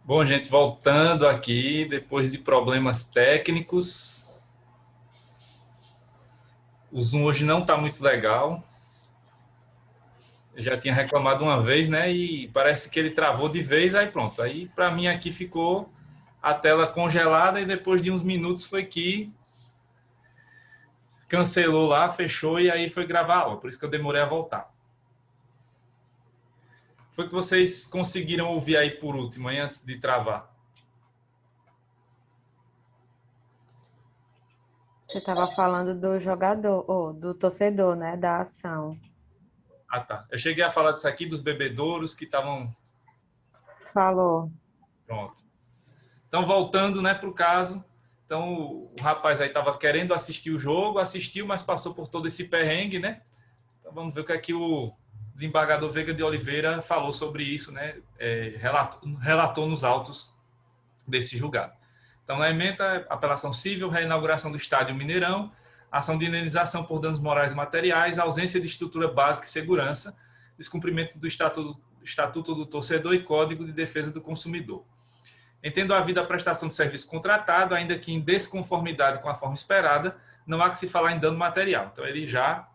Bom, gente, voltando aqui, depois de problemas técnicos, o Zoom hoje não está muito legal. Eu já tinha reclamado uma vez, né? E parece que ele travou de vez, aí pronto. Aí para mim aqui ficou a tela congelada e depois de uns minutos foi que cancelou lá, fechou e aí foi gravar a aula. Por isso que eu demorei a voltar. Foi que vocês conseguiram ouvir aí por último, aí antes de travar? Você estava falando do jogador, ou do torcedor, né? Da ação. Ah, tá. Eu cheguei a falar disso aqui, dos bebedouros que estavam. Falou. Pronto. Então, voltando, né, para o caso, então o rapaz aí estava querendo assistir o jogo, assistiu, mas passou por todo esse perrengue, né? Então, vamos ver o que é que o desembargador Veiga de Oliveira falou sobre isso, né? Relatou nos autos desse julgado. Então, na ementa, apelação civil, reinauguração do estádio Mineirão, ação de indenização por danos morais e materiais, ausência de estrutura básica e segurança, descumprimento do Estatuto do Torcedor e Código de Defesa do Consumidor. Entendo havido a prestação de serviço contratado, ainda que em desconformidade com a forma esperada, não há que se falar em dano material. Então, ele já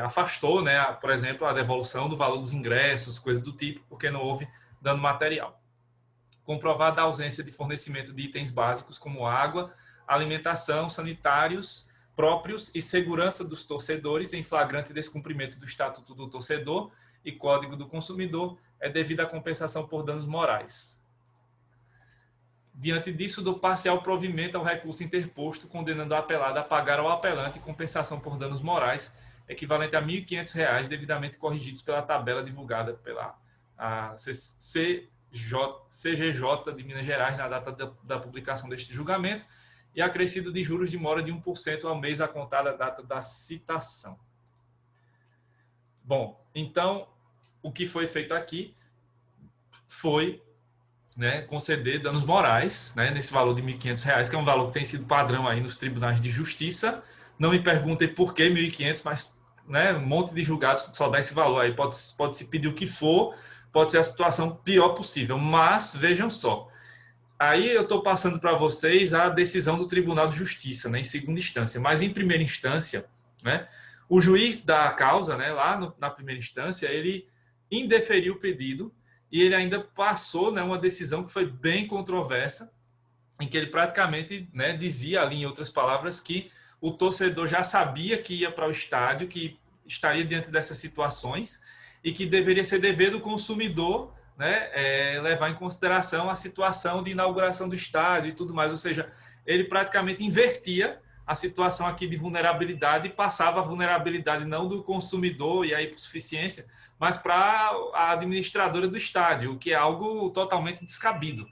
afastou, né, por exemplo, a devolução do valor dos ingressos, coisas do tipo, porque não houve dano material. Comprovada a ausência de fornecimento de itens básicos como água, alimentação, sanitários próprios e segurança dos torcedores em flagrante descumprimento do Estatuto do Torcedor e Código do Consumidor, é devida a compensação por danos morais. Diante disso, dou parcial provimento ao recurso interposto, condenando a apelada a pagar ao apelante compensação por danos morais, equivalente a R$ 1.500, devidamente corrigidos pela tabela divulgada pela CGJ de Minas Gerais na data da publicação deste julgamento, e acrescido de juros de mora de 1% ao mês a contar da data da citação. Bom, então, o que foi feito aqui foi, né, conceder danos morais, né, nesse valor de R$ 1.500, que é um valor que tem sido padrão aí nos tribunais de justiça. Não me perguntem por que 1.500, mas, né, um monte de julgados só dá esse valor aí. Pode-se pedir o que for, pode ser a situação pior possível, mas vejam só. Aí eu estou passando para vocês a decisão do Tribunal de Justiça, né, em segunda instância, mas em primeira instância, né, o juiz da causa, né, lá na primeira instância, ele indeferiu o pedido e ele ainda passou, né, uma decisão que foi bem controversa, em que ele praticamente, né, dizia ali, em outras palavras, que o torcedor já sabia que ia para o estádio, que estaria diante dessas situações e que deveria ser dever do consumidor, né, levar em consideração a situação de inauguração do estádio e tudo mais. Ou seja, ele praticamente invertia a situação aqui de vulnerabilidade e passava a vulnerabilidade não do consumidor e a hipossuficiência, mas para a administradora do estádio, o que é algo totalmente descabido.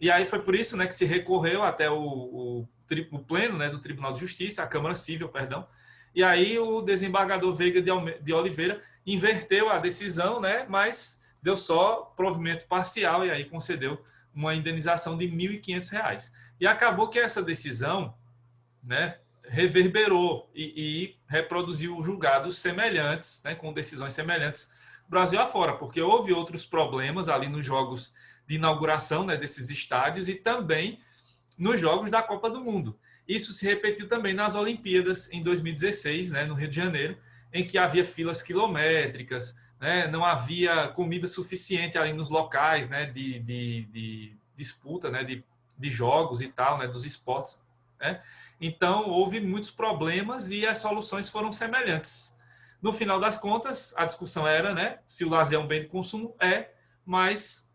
E aí foi por isso, né, que se recorreu até o pleno, né, do Tribunal de Justiça, a Câmara Civil, perdão, e aí o desembargador Veiga de Oliveira inverteu a decisão, né, mas deu só provimento parcial e aí concedeu uma indenização de R$ 1.500. E acabou que essa decisão, né, reverberou e reproduziu julgados semelhantes, né, com decisões semelhantes Brasil afora, porque houve outros problemas ali nos jogos de inauguração, né, desses estádios e também nos jogos da Copa do Mundo. Isso se repetiu também nas Olimpíadas em 2016, né, no Rio de Janeiro, em que havia filas quilométricas, né, não havia comida suficiente ali nos locais, né, de disputa, né, de jogos e tal, né, dos esportes, né? Então, houve muitos problemas e as soluções foram semelhantes. No final das contas, a discussão era, né, se o lazer é um bem de consumo, mas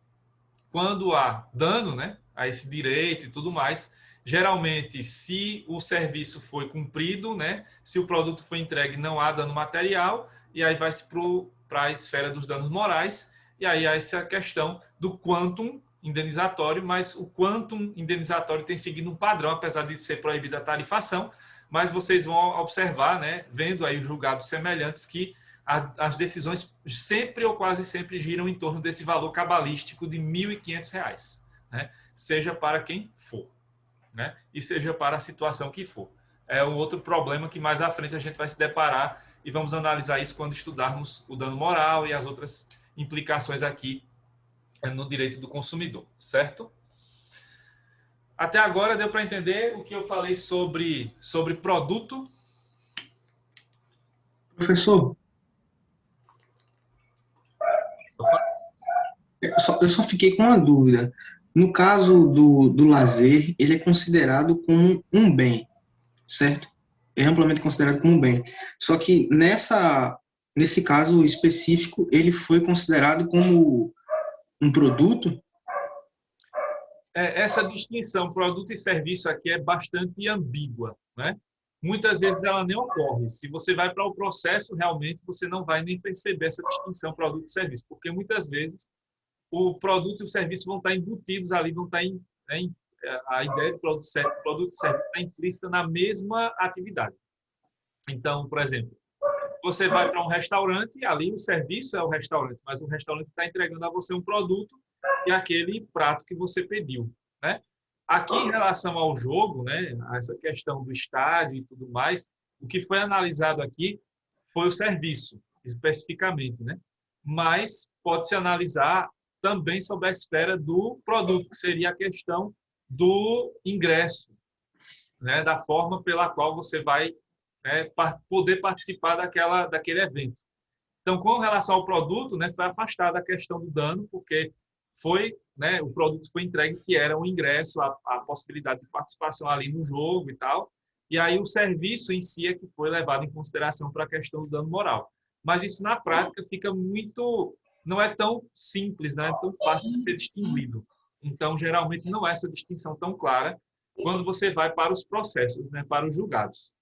quando há dano, né, a esse direito e tudo mais, geralmente, se o serviço foi cumprido, né, se o produto foi entregue, não há dano material, e aí vai-se para a esfera dos danos morais, e aí há essa questão do quantum indenizatório, mas o quantum indenizatório tem seguido um padrão, apesar de ser proibida a tarifação, mas vocês vão observar, né, vendo aí os julgados semelhantes, que as decisões sempre ou quase sempre giram em torno desse valor cabalístico de R$ 1.500, né, seja para quem for, né, e seja para a situação que for. É um outro problema que mais à frente a gente vai se deparar e vamos analisar isso quando estudarmos o dano moral e as outras implicações aqui no direito do consumidor, certo? Até agora deu para entender o que eu falei sobre produto? Professor, eu só fiquei com uma dúvida. No caso do lazer, ele é considerado como um bem, certo? É amplamente considerado como um bem. Só que nesse caso específico, ele foi considerado como um produto? Essa distinção produto e serviço aqui é bastante ambígua, né? Muitas vezes ela nem ocorre. Se você vai para o processo, realmente você não vai nem perceber essa distinção produto e serviço, porque muitas vezes o produto e o serviço vão estar embutidos ali, vão estar a ideia de produto e serviço está implícita na mesma atividade. Então, por exemplo, você vai para um restaurante, ali o serviço é o restaurante, mas o restaurante está entregando a você um produto e aquele prato que você pediu, né? Aqui, em relação ao jogo, né, a essa questão do estádio e tudo mais, o que foi analisado aqui foi o serviço, especificamente, né? Mas pode-se analisar também sobre a esfera do produto, que seria a questão do ingresso, né, da forma pela qual você vai, né, poder participar daquele evento. Então, com relação ao produto, né, foi afastada a questão do dano, porque foi, né, o produto foi entregue que era o ingresso, a possibilidade de participação ali no jogo e tal. E aí o serviço em si é que foi levado em consideração para a questão do dano moral. Mas isso na prática fica muito, não é tão simples, não é tão fácil de ser distinguido. Então, geralmente não é essa distinção tão clara quando você vai para os processos, né, para os julgados.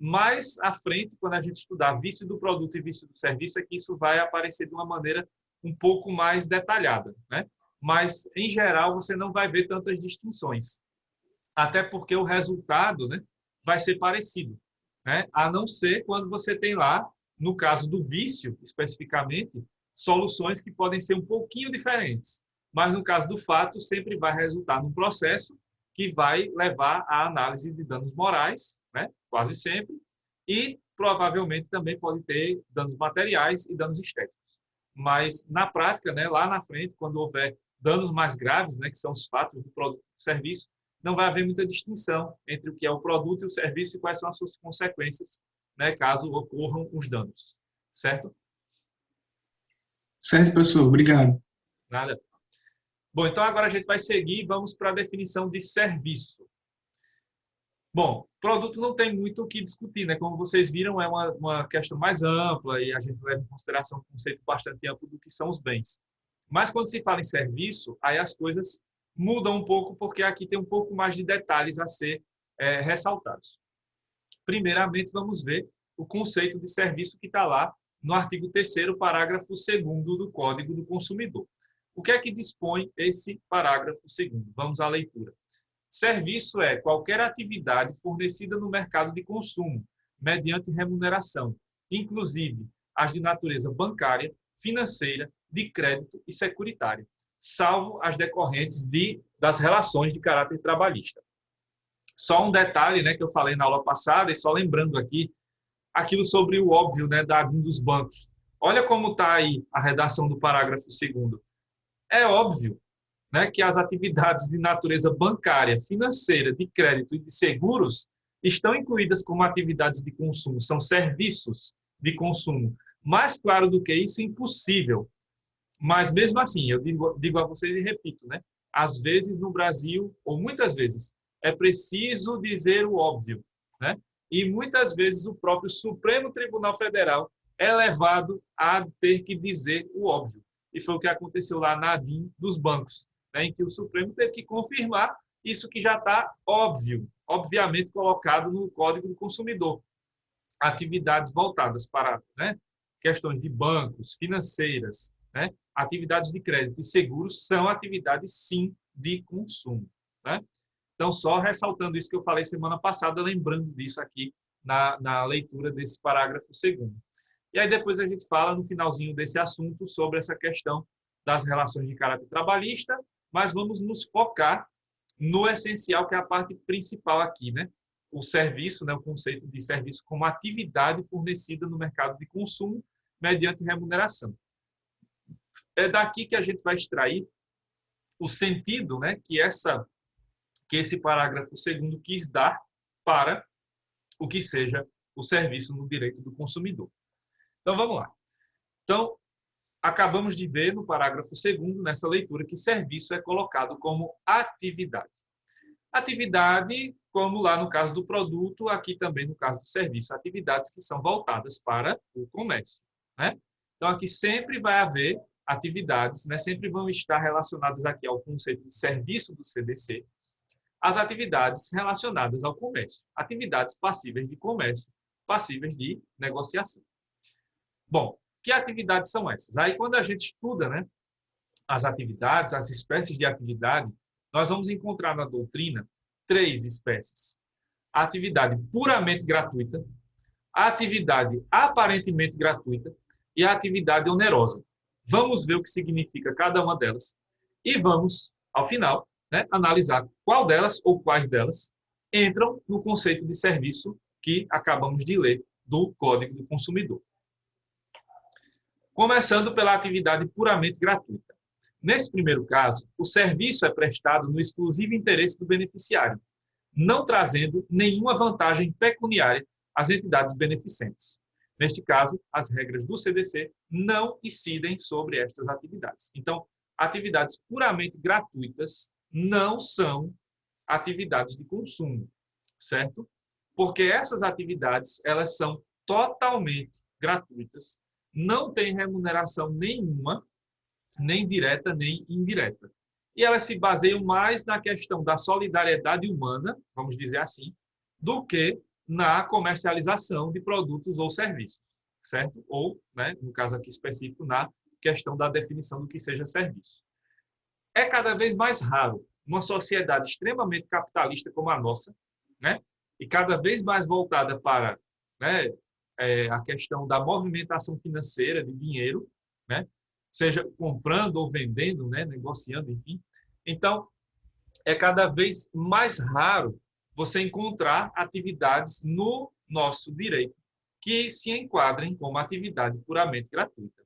Mais à frente, quando a gente estudar vício do produto e vício do serviço, é que isso vai aparecer de uma maneira um pouco mais detalhada, né? Mas, em geral, você não vai ver tantas distinções, até porque o resultado, né, vai ser parecido, né? A não ser quando você tem lá, no caso do vício, especificamente, soluções que podem ser um pouquinho diferentes. Mas, no caso do fato, sempre vai resultar num processo que vai levar à análise de danos morais, né? Quase sempre, e provavelmente também pode ter danos materiais e danos estéticos. Mas, na prática, né, lá na frente, quando houver danos mais graves, né, que são os fatos do produto e do serviço, não vai haver muita distinção entre o que é o produto e o serviço e quais são as suas consequências, né, caso ocorram os danos. Certo? Certo, professor. Obrigado. Nada. Bom, então agora a gente vai seguir e vamos para a definição de serviço. Bom, produto não tem muito o que discutir, né? Como vocês viram, é uma questão mais ampla e a gente leva em consideração um conceito bastante amplo do que são os bens. Mas quando se fala em serviço, aí as coisas mudam um pouco, porque aqui tem um pouco mais de detalhes a ser ressaltados. Primeiramente, vamos ver o conceito de serviço que está lá no artigo 3º, parágrafo 2º do Código do Consumidor. O que é que dispõe esse parágrafo 2º? Vamos à leitura. Serviço é qualquer atividade fornecida no mercado de consumo, mediante remuneração, inclusive as de natureza bancária, financeira, de crédito e securitária, salvo as decorrentes das relações de caráter trabalhista. Só um detalhe, né, que eu falei na aula passada, e só lembrando aqui, aquilo sobre o óbvio, né, da ADIM dos bancos. Olha como está aí a redação do parágrafo 2º. É óbvio, né, que as atividades de natureza bancária, financeira, de crédito e de seguros estão incluídas como atividades de consumo, são serviços de consumo. Mais claro do que isso, impossível. Mas mesmo assim, eu digo a vocês e repito, né, às vezes no Brasil, ou muitas vezes, é preciso dizer o óbvio, né? E muitas vezes o próprio Supremo Tribunal Federal é levado a ter que dizer o óbvio. E foi o que aconteceu lá na ADIM dos bancos, né, em que o Supremo teve que confirmar isso que já está óbvio, obviamente colocado no Código do Consumidor. Atividades voltadas para, né, questões de bancos, financeiras, né, atividades de crédito e seguros são atividades, sim, de consumo. Né? Então, só ressaltando isso que eu falei semana passada, lembrando disso aqui na leitura desse parágrafo 2º. E aí depois a gente fala no finalzinho desse assunto sobre essa questão das relações de caráter trabalhista, mas vamos nos focar no essencial, que é a parte principal aqui, né? O serviço, né? O conceito de serviço como atividade fornecida no mercado de consumo mediante remuneração. é daqui que a gente vai extrair o sentido, né, que esse parágrafo segundo quis dar para o que seja o serviço no direito do consumidor. Então, vamos lá. Então, acabamos de ver no parágrafo segundo, nessa leitura, que serviço é colocado como atividade. Atividade, como lá no caso do produto, aqui também no caso do serviço, atividades que são voltadas para o comércio, né? Então, aqui sempre vai haver atividades, né? Sempre vão estar relacionadas aqui ao conceito de serviço do CDC, as atividades relacionadas ao comércio, atividades passíveis de comércio, passíveis de negociação. Bom, que atividades são essas? Aí, quando a gente estuda, né, as atividades, as espécies de atividade, nós vamos encontrar na doutrina 3 espécies. A atividade puramente gratuita, a atividade aparentemente gratuita e a atividade onerosa. Vamos ver o que significa cada uma delas e vamos, ao final, né, analisar qual delas ou quais delas entram no conceito de serviço que acabamos de ler do Código do Consumidor. Começando pela atividade puramente gratuita. Nesse primeiro caso, o serviço é prestado no exclusivo interesse do beneficiário, não trazendo nenhuma vantagem pecuniária às entidades beneficentes. Neste caso, as regras do CDC não incidem sobre estas atividades. Então, atividades puramente gratuitas não são atividades de consumo, certo? Porque essas atividades, elas são totalmente gratuitas, não têm remuneração nenhuma, nem direta nem indireta. E elas se baseiam mais na questão da solidariedade humana, vamos dizer assim, do que na comercialização de produtos ou serviços, certo? Ou, né, no caso aqui específico, na questão da definição do que seja serviço. É cada vez mais raro uma sociedade extremamente capitalista como a nossa, né, e cada vez mais voltada para, né, a questão da movimentação financeira de dinheiro, né, seja comprando ou vendendo, né, negociando, enfim. Então, é cada vez mais raro você encontrar atividades no nosso direito que se enquadrem como atividade puramente gratuita.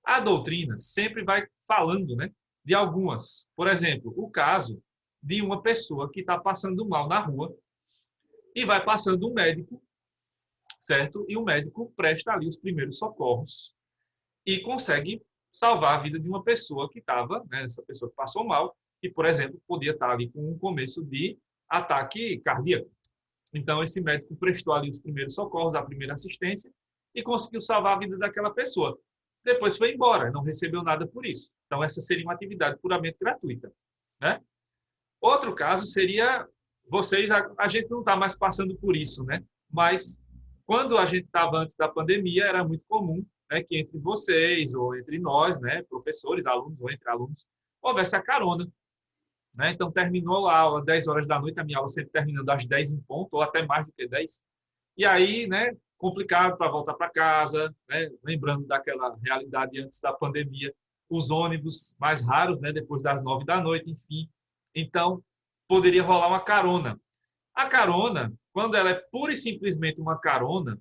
A doutrina sempre vai falando, né, de algumas. Por exemplo, o caso de uma pessoa que está passando mal na rua e vai passando um médico, certo? E o médico presta ali os primeiros socorros e consegue salvar a vida de uma pessoa que estava, né, essa pessoa que passou mal, que, por exemplo, podia estar ali com um começo de ataque cardíaco. Então, esse médico prestou ali os primeiros socorros, a primeira assistência, e conseguiu salvar a vida daquela pessoa. Depois foi embora, não recebeu nada por isso. Então, essa seria uma atividade puramente gratuita, né? Outro caso seria, vocês, a gente não está mais passando por isso, né? Mas, quando a gente estava antes da pandemia, era muito comum, né, que entre vocês ou entre nós, né, professores, alunos ou entre alunos, houvesse a carona, né? Então, terminou a aula às 10 horas da noite, a minha aula sempre terminando às 10 em ponto, ou até mais do que 10. E aí, né, complicado para voltar para casa, né, lembrando daquela realidade antes da pandemia, os ônibus mais raros, né, depois das 9 da noite, enfim. Então, poderia rolar uma carona. A carona, quando ela é pura e simplesmente uma carona,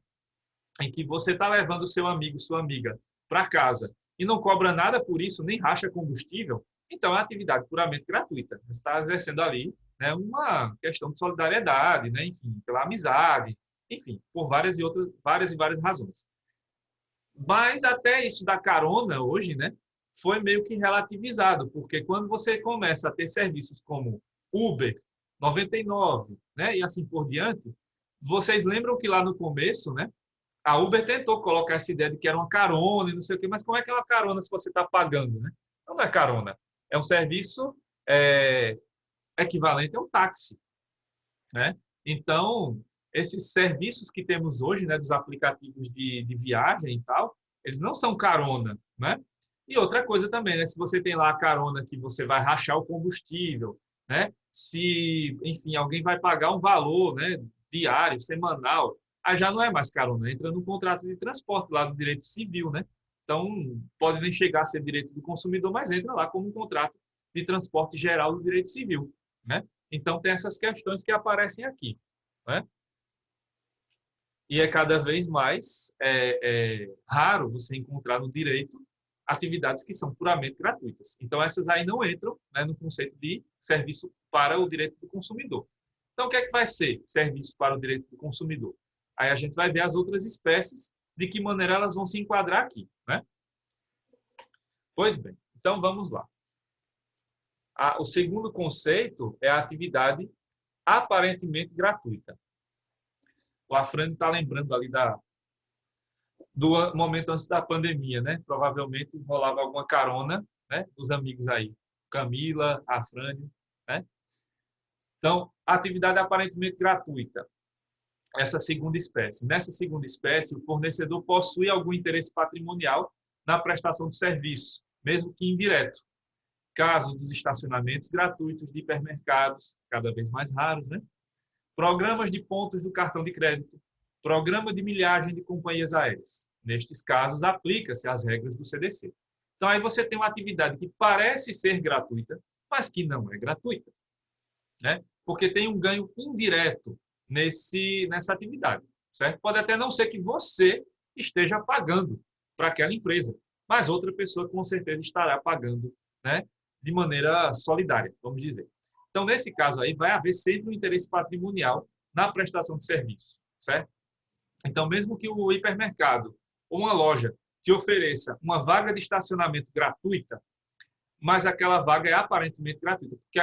em que você está levando o seu amigo, sua amiga, para casa e não cobra nada por isso, nem racha combustível, então é uma atividade puramente gratuita. Você está exercendo ali, né, uma questão de solidariedade, né, enfim, pela amizade, enfim, por várias e várias razões. Mas até isso da carona hoje, né, foi meio que relativizado, porque quando você começa a ter serviços como Uber, 99, né, e assim por diante, vocês lembram que lá no começo, né, a Uber tentou colocar essa ideia de que era uma carona e não sei o quê, mas como é que é uma carona se você está pagando, né? Não é carona. É um serviço equivalente a um táxi, né? Então, esses serviços que temos hoje, né, dos aplicativos de viagem e tal, eles não são carona, né? E outra coisa também, né? Se você tem lá a carona que você vai rachar o combustível, né? Se, enfim, alguém vai pagar um valor, né, diário, semanal, aí já não é mais carona, entra no contrato de transporte lá do direito civil, né? Então, pode nem chegar a ser direito do consumidor, mas entra lá como um contrato de transporte geral do direito civil, né? Então, tem essas questões que aparecem aqui, né? E é cada vez mais raro você encontrar no direito atividades que são puramente gratuitas. Então, essas aí não entram, né, no conceito de serviço para o direito do consumidor. Então, o que é que vai ser serviço para o direito do consumidor? Aí a gente vai ver as outras espécies, de que maneira elas vão se enquadrar aqui, né? Pois bem, então vamos lá. O segundo conceito é a atividade aparentemente gratuita. O Afrânio está lembrando ali do momento antes da pandemia, né? Provavelmente rolava alguma carona, né, dos amigos aí, Camila, Afrânio, né? Então, atividade aparentemente gratuita, essa segunda espécie. Nessa segunda espécie, o fornecedor possui algum interesse patrimonial na prestação de serviço, mesmo que indireto. Caso dos estacionamentos gratuitos de hipermercados, cada vez mais raros, né? Programas de pontos do cartão de crédito, programa de milhagem de companhias aéreas. Nestes casos, aplica-se as regras do CDC. Então, aí você tem uma atividade que parece ser gratuita, mas que não é gratuita, né? Porque tem um ganho indireto nessa atividade, certo? Pode até não ser que você esteja pagando para aquela empresa, mas outra pessoa com certeza estará pagando, né, de maneira solidária, vamos dizer. Então, nesse caso aí, vai haver sempre um interesse patrimonial na prestação de serviço, certo? Então, mesmo que o hipermercado ou uma loja te ofereça uma vaga de estacionamento gratuita, mas aquela vaga é aparentemente gratuita, porque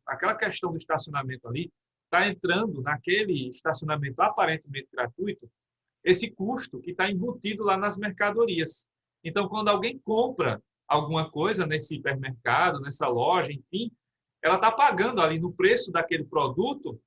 aquela questão do estacionamento ali está entrando naquele estacionamento aparentemente gratuito, esse custo que está embutido lá nas mercadorias. Então, quando alguém compra alguma coisa nesse hipermercado, nessa loja, enfim, ela está pagando ali no preço daquele produto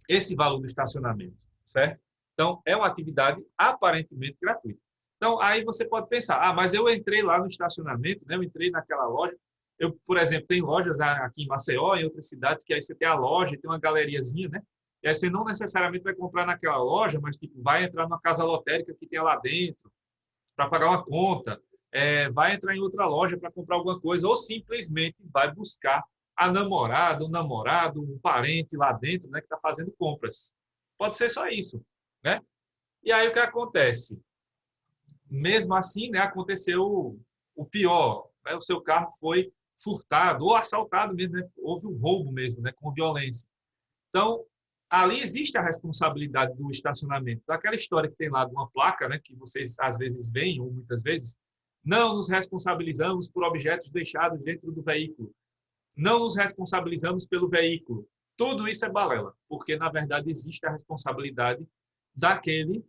esse valor do estacionamento, certo? Então, é uma atividade aparentemente gratuita. Então, aí você pode pensar, mas eu entrei lá no estacionamento, né? Eu entrei naquela loja. Eu, por exemplo, tem lojas aqui em Maceió, em outras cidades, que aí você tem a loja, tem uma galeriazinha, né? E aí você não necessariamente vai comprar naquela loja, mas tipo, vai entrar numa casa lotérica que tem lá dentro para pagar uma conta, vai entrar em outra loja para comprar alguma coisa, ou simplesmente vai buscar a namorada, o namorado, um parente lá dentro, né, que está fazendo compras. Pode ser só isso, né? E aí o que acontece? Mesmo assim, né, aconteceu o pior, né? O seu carro foi furtado ou assaltado mesmo, né? Houve um roubo mesmo, né, com violência. Então, ali existe a responsabilidade do estacionamento. Então, aquela história que tem lá de uma placa, né, que vocês às vezes veem, ou muitas vezes, não nos responsabilizamos por objetos deixados dentro do veículo. Não nos responsabilizamos pelo veículo. Tudo isso é balela, porque, na verdade, existe a responsabilidade daquele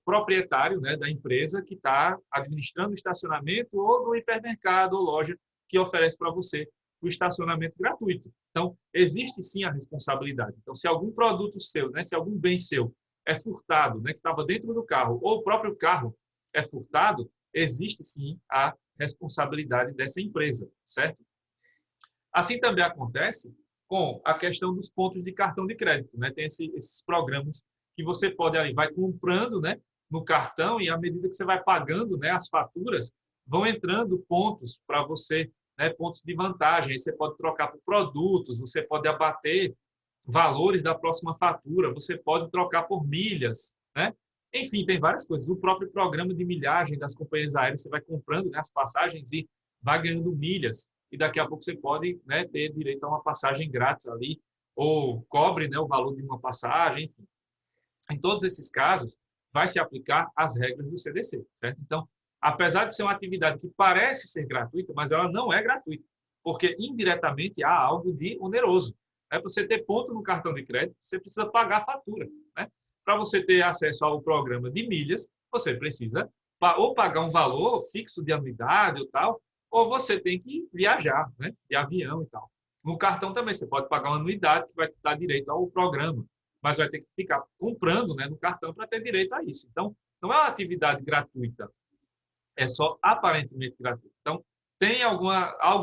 proprietário, né, da empresa que está administrando o estacionamento ou do hipermercado ou loja que oferece para você o estacionamento gratuito. Então, existe sim a responsabilidade. Então, se algum produto seu, né, se algum bem seu é furtado, né, que estava dentro do carro, ou o próprio carro é furtado, existe sim a responsabilidade dessa empresa, certo? Assim também acontece com a questão dos pontos de cartão de crédito, né? Tem esses programas que você pode ali, vai comprando, né, no cartão, e à medida que você vai pagando, né, as faturas, vão entrando pontos para você, né, pontos de vantagem. Aí você pode trocar por produtos, você pode abater valores da próxima fatura, você pode trocar por milhas, né? Enfim, tem várias coisas. O próprio programa de milhagem das companhias aéreas, você vai comprando, né, as passagens e vai ganhando milhas, e daqui a pouco você pode, né, ter direito a uma passagem grátis ali, ou cobre, né, o valor de uma passagem, enfim. Em todos esses casos, vai se aplicar as regras do CDC, certo? Então, apesar de ser uma atividade que parece ser gratuita, mas ela não é gratuita, porque indiretamente há algo de oneroso. Para você ter ponto no cartão de crédito, você precisa pagar a fatura, né? Para você ter acesso ao programa de milhas, você precisa ou pagar um valor fixo de anuidade ou tal, ou você tem que viajar, né, de avião e tal. No cartão também, você pode pagar uma anuidade que vai te dar direito ao programa, mas vai ter que ficar comprando, né, no cartão para ter direito a isso. Então, não é uma atividade gratuita, é só aparentemente gratuita. Então, tem algo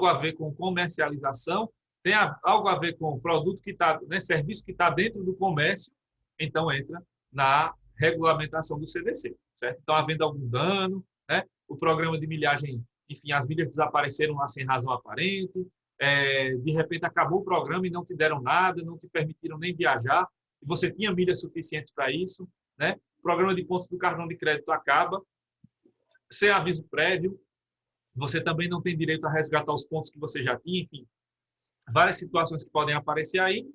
a ver com comercialização, tem algo a ver com produto que está, né, serviço que está dentro do comércio, então entra na regulamentação do CDC, certo? Então, havendo algum dano, né, o programa de milhagem, enfim, as milhas desapareceram lá sem razão aparente, de repente acabou o programa e não te deram nada, não te permitiram nem viajar, e você tinha milhas suficientes para isso, né? O programa de pontos do cartão de crédito acaba, sem aviso prévio, você também não tem direito a resgatar os pontos que você já tinha, enfim, várias situações que podem aparecer aí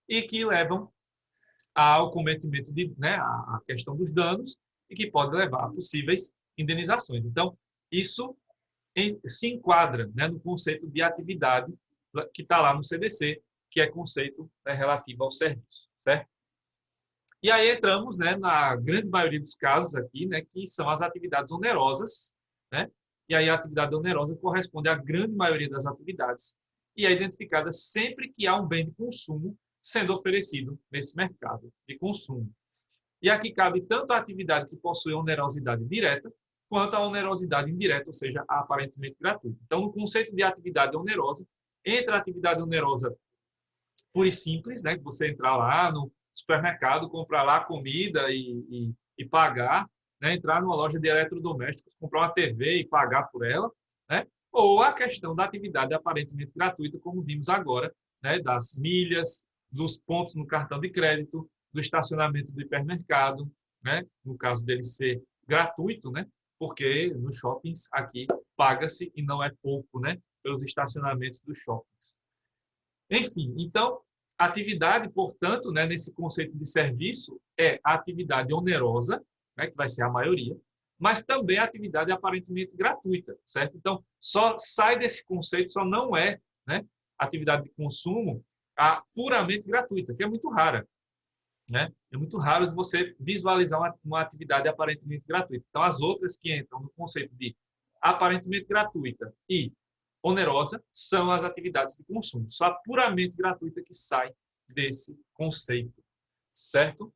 e que levam ao cometimento de, né, a questão dos danos e que pode levar a possíveis indenizações. Então, isso se enquadra, né, no conceito de atividade que está lá no CDC, que é conceito, né, relativo ao serviço, certo? E aí entramos, né, na grande maioria dos casos aqui, né, que são as atividades onerosas, né? E aí a atividade onerosa corresponde à grande maioria das atividades e é identificada sempre que há um bem de consumo sendo oferecido nesse mercado de consumo. E aqui cabe tanto a atividade que possui onerosidade direta, quanto a onerosidade indireta, ou seja, a aparentemente gratuita. Então, no conceito de atividade onerosa, entra a atividade onerosa pura e simples, né, que você entrar lá no supermercado, comprar lá comida e pagar, né, entrar numa loja de eletrodomésticos, comprar uma TV e pagar por ela, né, ou a questão da atividade aparentemente gratuita, como vimos agora, né, das milhas, dos pontos no cartão de crédito, do estacionamento do hipermercado, né, no caso dele ser gratuito, né, porque nos shoppings aqui paga-se e não é pouco, né, pelos estacionamentos dos shoppings. Enfim, então, atividade, portanto, né, nesse conceito de serviço, é a atividade onerosa, né, que vai ser a maioria, mas também a atividade aparentemente gratuita, certo? Então, só sai desse conceito, só não é, né, atividade de consumo a puramente gratuita, que é muito rara, né? É muito raro de você visualizar uma atividade aparentemente gratuita. Então, as outras que entram no conceito de aparentemente gratuita e onerosa são as atividades de consumo. Só a puramente gratuita que sai desse conceito, certo?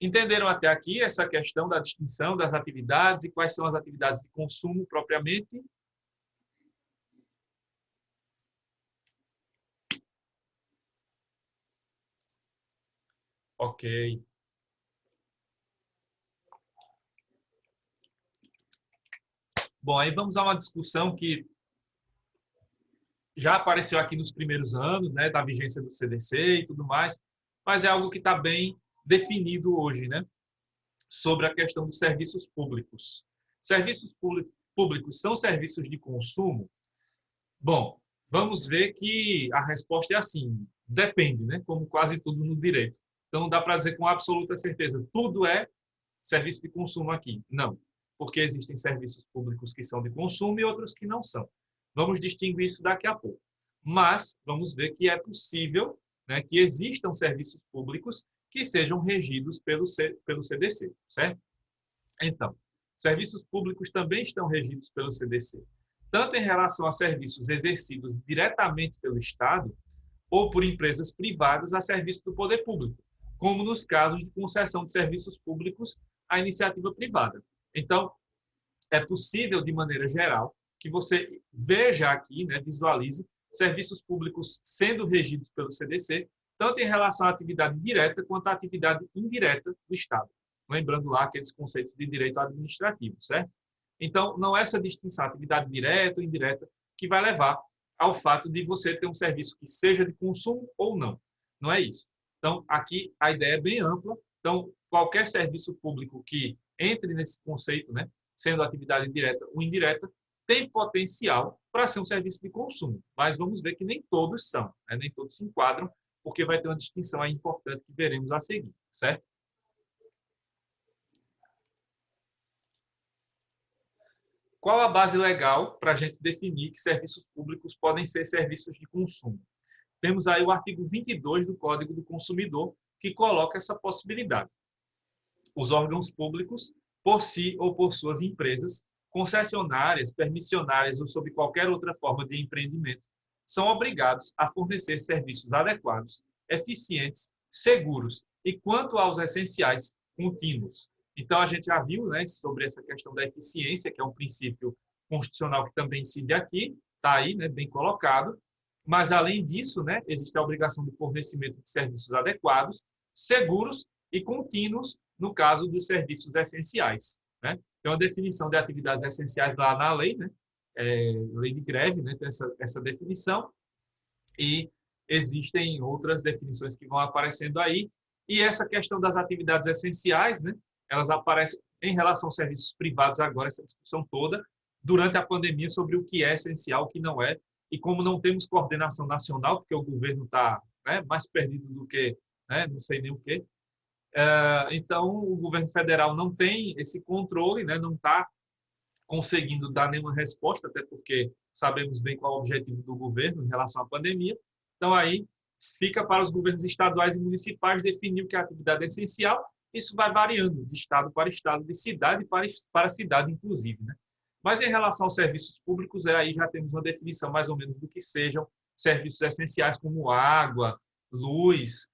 Entenderam até aqui essa questão da distinção das atividades e quais são as atividades de consumo propriamente? Ok. Bom, aí vamos a uma discussão que já apareceu aqui nos primeiros anos, né, da vigência do CDC e tudo mais, mas é algo que está bem definido hoje, né, sobre a questão dos serviços públicos. Serviços públicos são serviços de consumo? Bom, vamos ver que a resposta é assim, depende, né, como quase tudo no direito. Então, não dá para dizer com absoluta certeza, tudo é serviço de consumo aqui. Não, porque existem serviços públicos que são de consumo e outros que não são. Vamos distinguir isso daqui a pouco. Mas vamos ver que é possível, né, que existam serviços públicos que sejam regidos pelo CDC, certo? Então, serviços públicos também estão regidos pelo CDC, tanto em relação a serviços exercidos diretamente pelo Estado ou por empresas privadas a serviço do poder público, como nos casos de concessão de serviços públicos à iniciativa privada. Então, é possível, de maneira geral, que você veja aqui, né, visualize serviços públicos sendo regidos pelo CDC, tanto em relação à atividade direta quanto à atividade indireta do Estado. Lembrando lá aqueles conceitos de direito administrativo, certo? Então, não é essa distinção, atividade direta ou indireta, que vai levar ao fato de você ter um serviço que seja de consumo ou não. Não é isso. Então, aqui a ideia é bem ampla. Então, qualquer serviço público que entre nesse conceito, né, sendo atividade direta ou indireta, tem potencial para ser um serviço de consumo. Mas vamos ver que nem todos são, né? Nem todos se enquadram, porque vai ter uma distinção aí importante que veremos a seguir, certo? Qual a base legal para a gente definir que serviços públicos podem ser serviços de consumo? Temos aí o artigo 22 do Código do Consumidor, que coloca essa possibilidade. Os órgãos públicos, por si ou por suas empresas, concessionárias, permissionárias ou sob qualquer outra forma de empreendimento, são obrigados a fornecer serviços adequados, eficientes, seguros e, quanto aos essenciais, contínuos. Então, a gente já viu, né, sobre essa questão da eficiência, que é um princípio constitucional que também incide aqui, está aí, né, bem colocado. Mas, além disso, né, existe a obrigação de fornecimento de serviços adequados, seguros e contínuos, no caso dos serviços essenciais, né? Tem uma definição de atividades essenciais lá na lei, né? Lei de greve, né? Tem essa definição. E existem outras definições que vão aparecendo aí. E essa questão das atividades essenciais, né? Elas aparecem Em relação aos serviços privados, agora, essa discussão toda, durante a pandemia, sobre o que é essencial, o que não é, e como não temos coordenação nacional, porque o governo está, né, mais perdido do que, né, não sei nem o quê, então o governo federal não tem esse controle, né, não está conseguindo dar nenhuma resposta, até porque sabemos bem qual é o objetivo do governo em relação à pandemia. Então, aí fica para os governos estaduais e municipais definir o que é atividade essencial. Isso vai variando de estado para estado, de cidade para cidade, inclusive, né? Mas em relação aos serviços públicos, aí já temos uma definição mais ou menos do que sejam serviços essenciais como água, luz,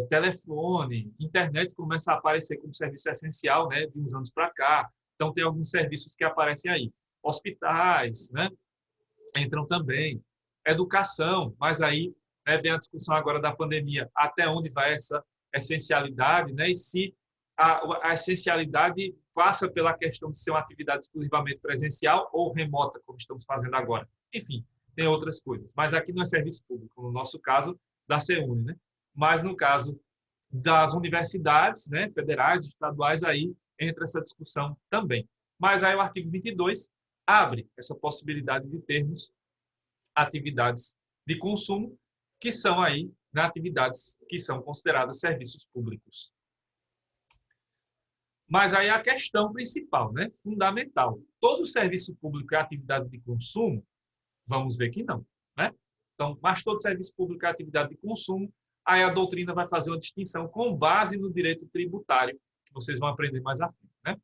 telefone, internet começa a aparecer como serviço essencial, né, de uns anos para cá. Então, tem alguns serviços que aparecem aí. Hospitais, né, entram também. Educação, mas aí, né, vem a discussão agora da pandemia, até onde vai essa essencialidade, né, e se a essencialidade passa pela questão de ser uma atividade exclusivamente presencial ou remota, como estamos fazendo agora. Enfim, tem outras coisas. Mas aqui não é serviço público, no nosso caso, da CEUNE, né? Mas no caso das universidades, né, federais, estaduais, aí entra essa discussão também. Mas aí o artigo 22 abre essa possibilidade de termos atividades de consumo, que são aí, né, atividades que são consideradas serviços públicos. Mas aí a questão principal, né, fundamental, todo serviço público é atividade de consumo? Vamos ver que não, né? Então, mas todo serviço público é atividade de consumo, aí a doutrina vai fazer uma distinção com base no direito tributário, que vocês vão aprender mais à frente, né?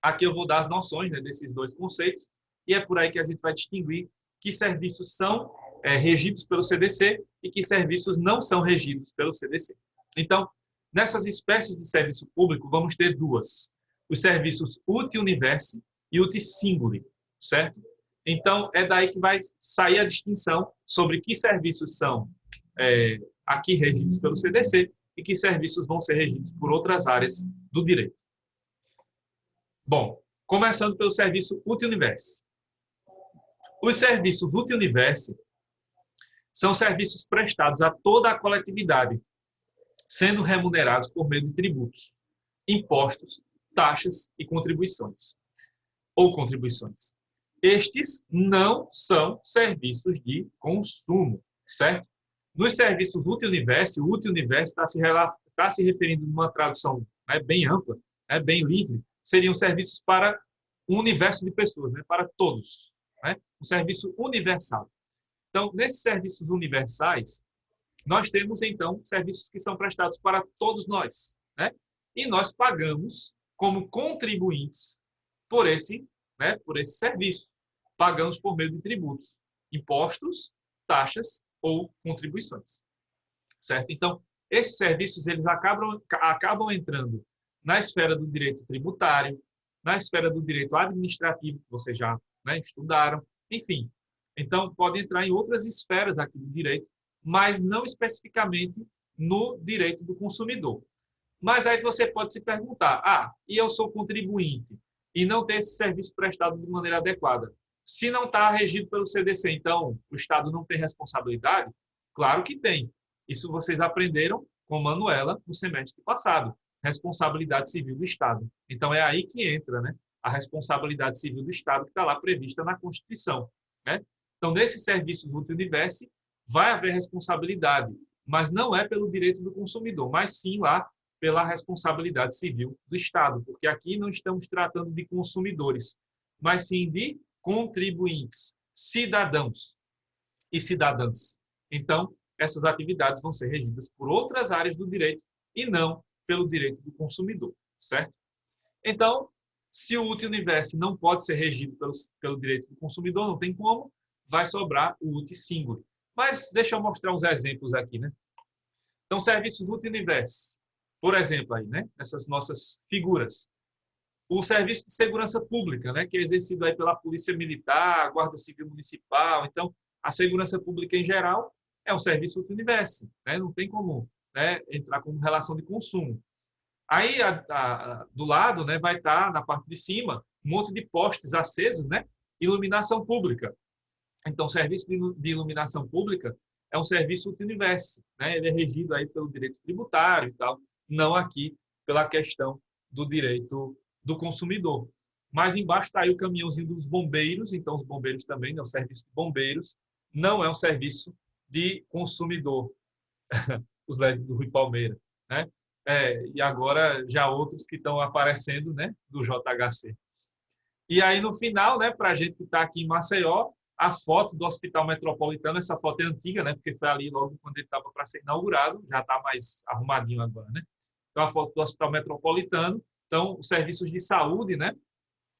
Aqui eu vou dar as noções, né, desses dois conceitos, e é por aí que a gente vai distinguir que serviços são regidos pelo CDC e que serviços não são regidos pelo CDC. Então, nessas espécies de serviço público, vamos ter duas. Os serviços uti universi e uti singuli, certo? Então, é daí que vai sair a distinção sobre que serviços são aqui regidos pelo CDC e que serviços vão ser regidos por outras áreas do direito. Bom, começando pelo serviço uti universi. Os serviços uti universi são serviços prestados a toda a coletividade, sendo remunerados por meio de tributos, impostos, taxas e contribuições, ou contribuições. Estes não são serviços de consumo, certo? Nos serviços uti universi, o uti universi está se referindo numa tradução, né, bem ampla, né, bem livre, seriam serviços para um universo de pessoas, né, para todos, né, um serviço universal. Então, nesses serviços universais, nós temos, então, serviços que são prestados para todos nós, né? E nós pagamos como contribuintes por esse serviço. Pagamos por meio de tributos, impostos, taxas ou contribuições, certo? Então, esses serviços eles acabam entrando na esfera do direito tributário, na esfera do direito administrativo, que vocês já, né, estudaram, enfim. Então, pode entrar em outras esferas aqui do direito, mas não especificamente no direito do consumidor. Mas aí você pode se perguntar, e eu sou contribuinte e não tenho esse serviço prestado de maneira adequada. Se não está regido pelo CDC, então o Estado não tem responsabilidade? Claro que tem. Isso vocês aprenderam com Manuela no semestre passado. Responsabilidade civil do Estado. Então é aí que entra, né, a responsabilidade civil do Estado que está lá prevista na Constituição, né? Então, nesses serviços uti universi, vai haver responsabilidade, mas não é pelo direito do consumidor, mas sim lá pela responsabilidade civil do Estado, porque aqui não estamos tratando de consumidores, mas sim de contribuintes, cidadãos e cidadãs. Então, essas atividades vão ser regidas por outras áreas do direito e não pelo direito do consumidor, certo? Então, se o uti universi não pode ser regido pelo direito do consumidor, não tem como, vai sobrar o uti singuli. Mas deixa eu mostrar uns exemplos aqui, né? Então, serviços uti universi, por exemplo, aí, né? Essas nossas figuras. O serviço de segurança pública, né? Que é exercido aí pela Polícia Militar, Guarda Civil Municipal. Então, a segurança pública em geral é um serviço uti universi, né? Não tem como, né, entrar como relação de consumo. Aí, do lado, né, vai estar, na parte de cima, um monte de postes acesos, né? Iluminação pública. Então, o serviço de iluminação pública é um serviço uti universi, né? Ele é regido aí pelo direito tributário e tal, não aqui pela questão do direito do consumidor. Mas embaixo está aí o caminhãozinho dos bombeiros, então os bombeiros também, né, o serviço de bombeiros, não é um serviço de consumidor, os LED do Rui Palmeira, né? E agora já outros que estão aparecendo, né, do JHC. E aí no final, né, para a gente que está aqui em Maceió, a foto do Hospital Metropolitano, essa foto é antiga, né, porque foi ali logo quando ele estava para ser inaugurado, já está mais arrumadinho agora, né? Então a foto do Hospital Metropolitano, então os serviços de saúde, né,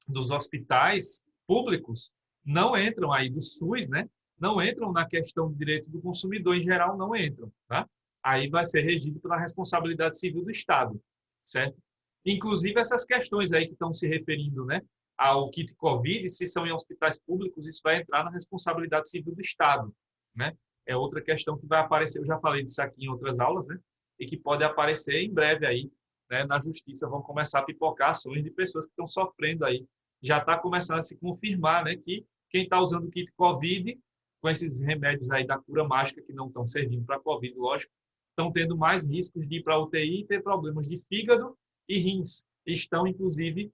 dos hospitais públicos não entram aí do SUS, né? Não entram na questão do direito do consumidor em geral, não entram, tá? Aí vai ser regido pela responsabilidade civil do Estado, certo? Inclusive essas questões aí que estão se referindo, né, ao kit COVID, se são em hospitais públicos, isso vai entrar na responsabilidade civil do Estado, né? É outra questão que vai aparecer, eu já falei disso aqui em outras aulas, né? E que pode aparecer em breve aí, né, na justiça, vão começar a pipocar ações de pessoas que estão sofrendo aí. Já está começando a se confirmar, né, que quem está usando o kit COVID, com esses remédios aí da cura mágica que não estão servindo para COVID, lógico, estão tendo mais riscos de ir para a UTI e ter problemas de fígado e rins. Estão, inclusive,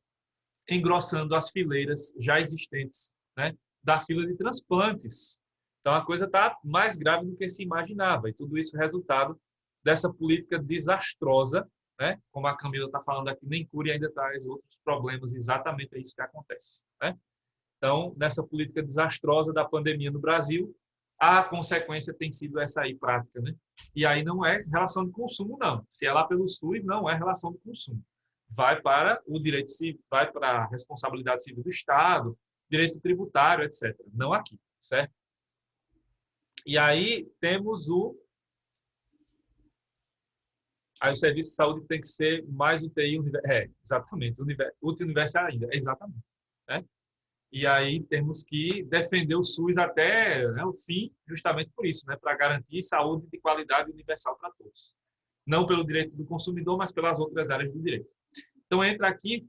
engrossando as fileiras já existentes, né, da fila de transplantes. Então, a coisa está mais grave do que se imaginava. E tudo isso é resultado dessa política desastrosa, né, como a Camila está falando aqui, nem cura e ainda traz outros problemas. Exatamente é isso que acontece, né? Então, nessa política desastrosa da pandemia no Brasil, a consequência tem sido essa aí prática, né? E aí não é relação de consumo, não. Se é lá pelo SUS, não é relação de consumo. Vai para o direito, vai para a responsabilidade civil do Estado, direito tributário, etc. Não aqui, certo? E aí temos aí o serviço de saúde tem que ser mais UTI, exatamente, UTI universal ainda, exatamente, né? E aí temos que defender o SUS até, né, o fim, justamente por isso, né, para garantir saúde de qualidade universal para todos. Não pelo direito do consumidor, mas pelas outras áreas do direito. Então entra aqui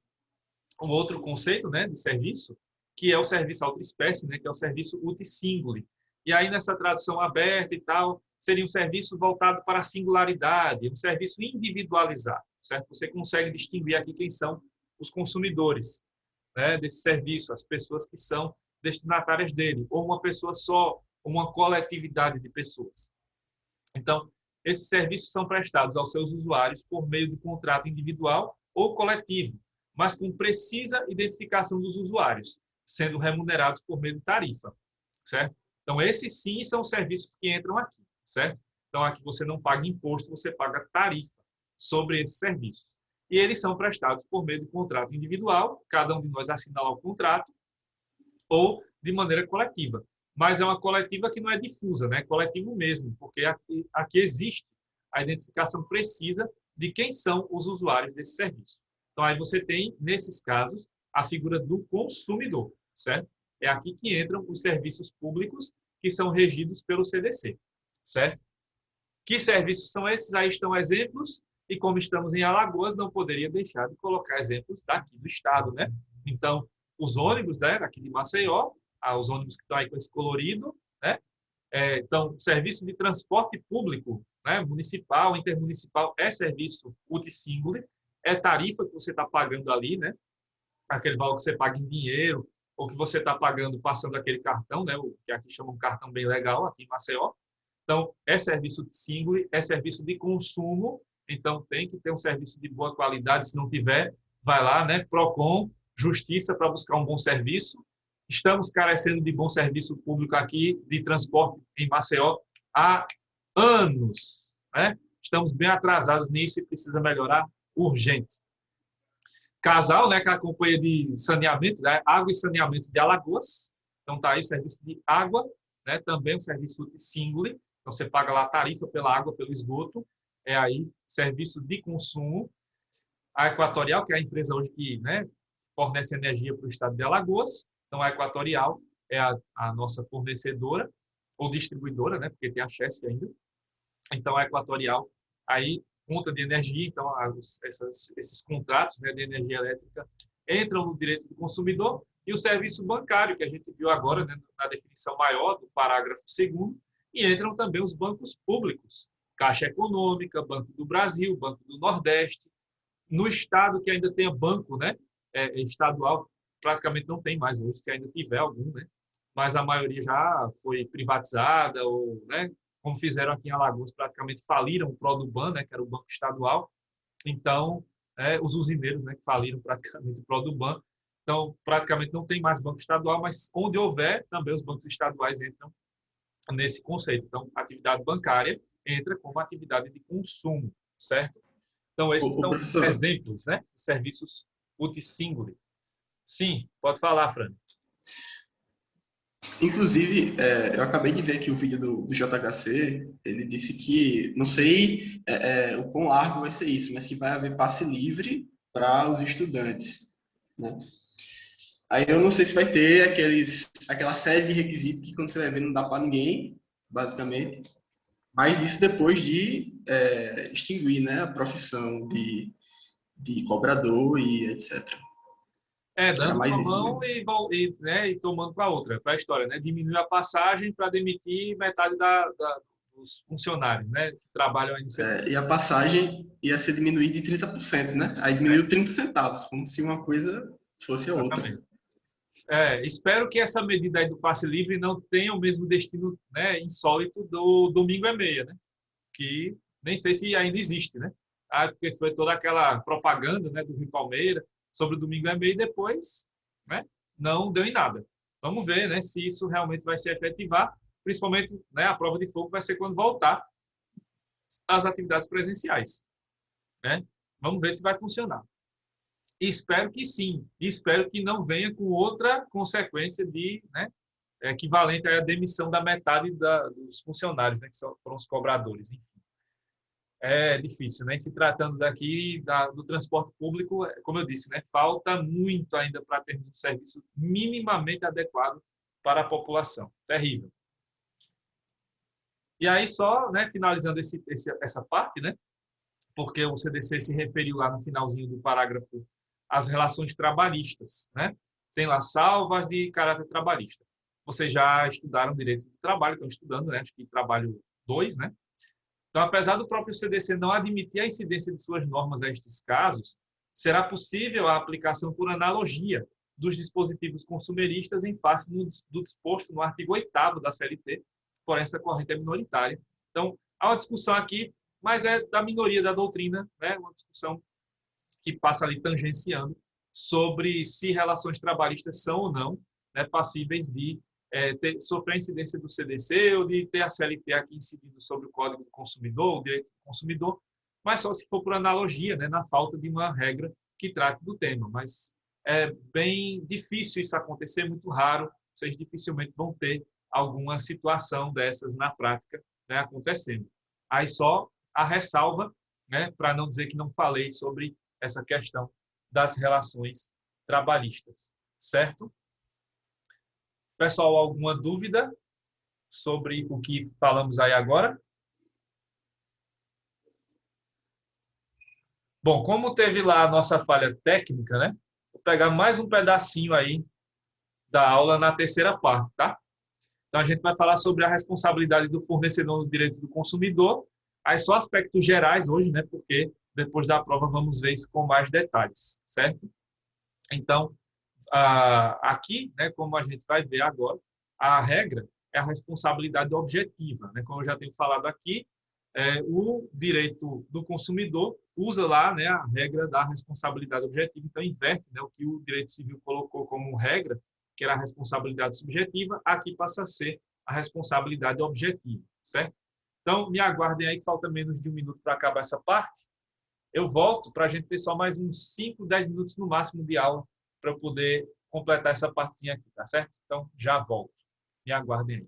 um outro conceito, né, de serviço, que é o serviço autoespécie, né, que é o serviço uti singuli. E aí nessa tradução aberta e tal, seria um serviço voltado para a singularidade, um serviço individualizado, certo? Você consegue distinguir aqui quem são os consumidores, né, desse serviço, as pessoas que são destinatárias dele, ou uma pessoa só, uma coletividade de pessoas. Então, esses serviços são prestados aos seus usuários por meio de contrato individual ou coletivo, mas com precisa identificação dos usuários, sendo remunerados por meio de tarifa, certo? Então, esses sim são os serviços que entram aqui, certo? Então, aqui você não paga imposto, você paga tarifa sobre esses serviços. E eles são prestados por meio de contrato individual, cada um de nós assina lá o contrato, ou de maneira coletiva. Mas é uma coletiva que não é difusa, né? É coletivo mesmo, porque aqui existe a identificação precisa de quem são os usuários desse serviço. Então, aí você tem, nesses casos, a figura do consumidor, certo? É aqui que entram os serviços públicos que são regidos pelo CDC, certo? Que serviços são esses? Aí estão exemplos, e como estamos em Alagoas, não poderia deixar de colocar exemplos daqui do estado, né? Então, os ônibus, né, aqui de Maceió, os ônibus que estão aí com esse colorido, né? Então, serviço de transporte público, né, municipal, intermunicipal, é serviço uti singuli, é tarifa que você está pagando ali, né? Aquele valor que você paga em dinheiro, ou que você está pagando passando aquele cartão, né? O que aqui chama um cartão bem legal, aqui em Maceió. Então, é serviço de singuli, é serviço de consumo, então tem que ter um serviço de boa qualidade, se não tiver, vai lá, né? Procon, Justiça para buscar um bom serviço. Estamos carecendo de bom serviço público aqui, de transporte em Maceió, há anos, né? Estamos bem atrasados nisso e precisa melhorar urgente. Casal, né, que é a companhia de saneamento, né, água e saneamento de Alagoas. Então, está aí o serviço de água, né, também o serviço de singuli. Então, você paga lá a tarifa pela água, pelo esgoto. É aí serviço de consumo. A Equatorial, que é a empresa hoje que, né, fornece energia para o estado de Alagoas. Então, a Equatorial é a nossa fornecedora, ou distribuidora, né, porque tem a Chesf ainda. Então, a Equatorial, aí, conta de energia, então, esses contratos, né, de energia elétrica entram no direito do consumidor, e o serviço bancário, que a gente viu agora, né, na definição maior do parágrafo 2º, e entram também os bancos públicos, Caixa Econômica, Banco do Brasil, Banco do Nordeste. No estado que ainda tenha banco, né, estadual praticamente não tem mais hoje, se ainda tiver algum, né? Mas a maioria já foi privatizada, ou, né, como fizeram aqui em Alagoas, praticamente faliram o Produban, né, que era o banco estadual. Então, os usineiros, né, que faliram praticamente o Produban. Então, praticamente não tem mais banco estadual, mas onde houver, também os bancos estaduais entram nesse conceito. Então, atividade bancária entra como atividade de consumo, certo? Então, esses são Professor, exemplos, né, de serviços uti singuli. Sim, pode falar, Fran. inclusive, eu acabei de ver aqui o vídeo do JHC, ele disse que, não sei o quão largo vai ser isso, mas que vai haver passe livre para os estudantes, né? Aí eu não sei se vai ter aquela série de requisitos que quando você vai ver não dá para ninguém, basicamente, mas isso depois de extinguir, né, a profissão de cobrador e etc. Era Dando com mais a isso mão mesmo. né, e tomando com a outra. Foi a história, né? Diminuir a passagem para demitir metade dos funcionários, né? Que trabalham aí no setor. E a passagem ia ser diminuída de 30%, né? Aí diminuiu 30 centavos, como se uma coisa fosse a outra. Exatamente. Espero que essa medida aí do passe livre não tenha o mesmo destino, né, insólito do domingo é meia, né? Que nem sei se ainda existe, né? Porque foi toda aquela propaganda, né, do Rio Palmeira sobre o domingo é meia e depois, né, não deu em nada. Vamos ver, né, se isso realmente vai se efetivar, principalmente, né, a prova de fogo vai ser quando voltar às atividades presenciais, né? Vamos ver se vai funcionar. Espero que sim. Espero que não venha com outra consequência de, né, equivalente à demissão da metade dos funcionários, né, que foram os cobradores. Enfim. É difícil, né? Se tratando daqui do transporte público, como eu disse, né, falta muito ainda para termos um serviço minimamente adequado para a população. Terrível. E aí só, né, finalizando essa parte, né, porque o CDC se referiu lá no finalzinho do parágrafo às relações trabalhistas, né? Tem lá salvas de caráter trabalhista. Vocês já estudaram direito do trabalho, estão estudando, né? Acho que trabalho 2, né? Então, apesar do próprio CDC não admitir a incidência de suas normas a estes casos, será possível a aplicação por analogia dos dispositivos consumeristas em face do disposto no artigo 8º da CLT, porém essa corrente é minoritária. Então, há uma discussão aqui, mas é da minoria da doutrina, né? Uma discussão que passa ali tangenciando sobre se relações trabalhistas são ou não, né, passíveis de sofrer incidência do CDC ou de ter a CLT aqui incidindo sobre o Código do Consumidor, o direito do consumidor, mas só se for por analogia, né, na falta de uma regra que trate do tema. Mas é bem difícil isso acontecer, muito raro, vocês dificilmente vão ter alguma situação dessas na prática, né, acontecendo. Aí só a ressalva, né, para não dizer que não falei sobre essa questão das relações trabalhistas, certo? Pessoal, alguma dúvida sobre o que falamos aí agora? Bom, como teve lá a nossa falha técnica, né? Vou pegar mais um pedacinho aí da aula na terceira parte, tá? Então, a gente vai falar sobre a responsabilidade do fornecedor no direito do consumidor. Aí só aspectos gerais hoje, né? Porque depois da prova vamos ver isso com mais detalhes, certo? Então, aqui, né, como a gente vai ver agora, a regra é a responsabilidade objetiva, né? Como eu já tenho falado aqui, o direito do consumidor usa lá, né, a regra da responsabilidade objetiva, então inverte, né, o que o direito civil colocou como regra, que era a responsabilidade subjetiva, aqui passa a ser a responsabilidade objetiva, certo? Então, me aguardem aí que falta menos de 1 minuto para acabar essa parte. Eu volto para a gente ter só mais uns 5, 10 minutos no máximo de aula para eu poder completar essa partezinha aqui, tá certo? Então, já volto. Me aguardem aí.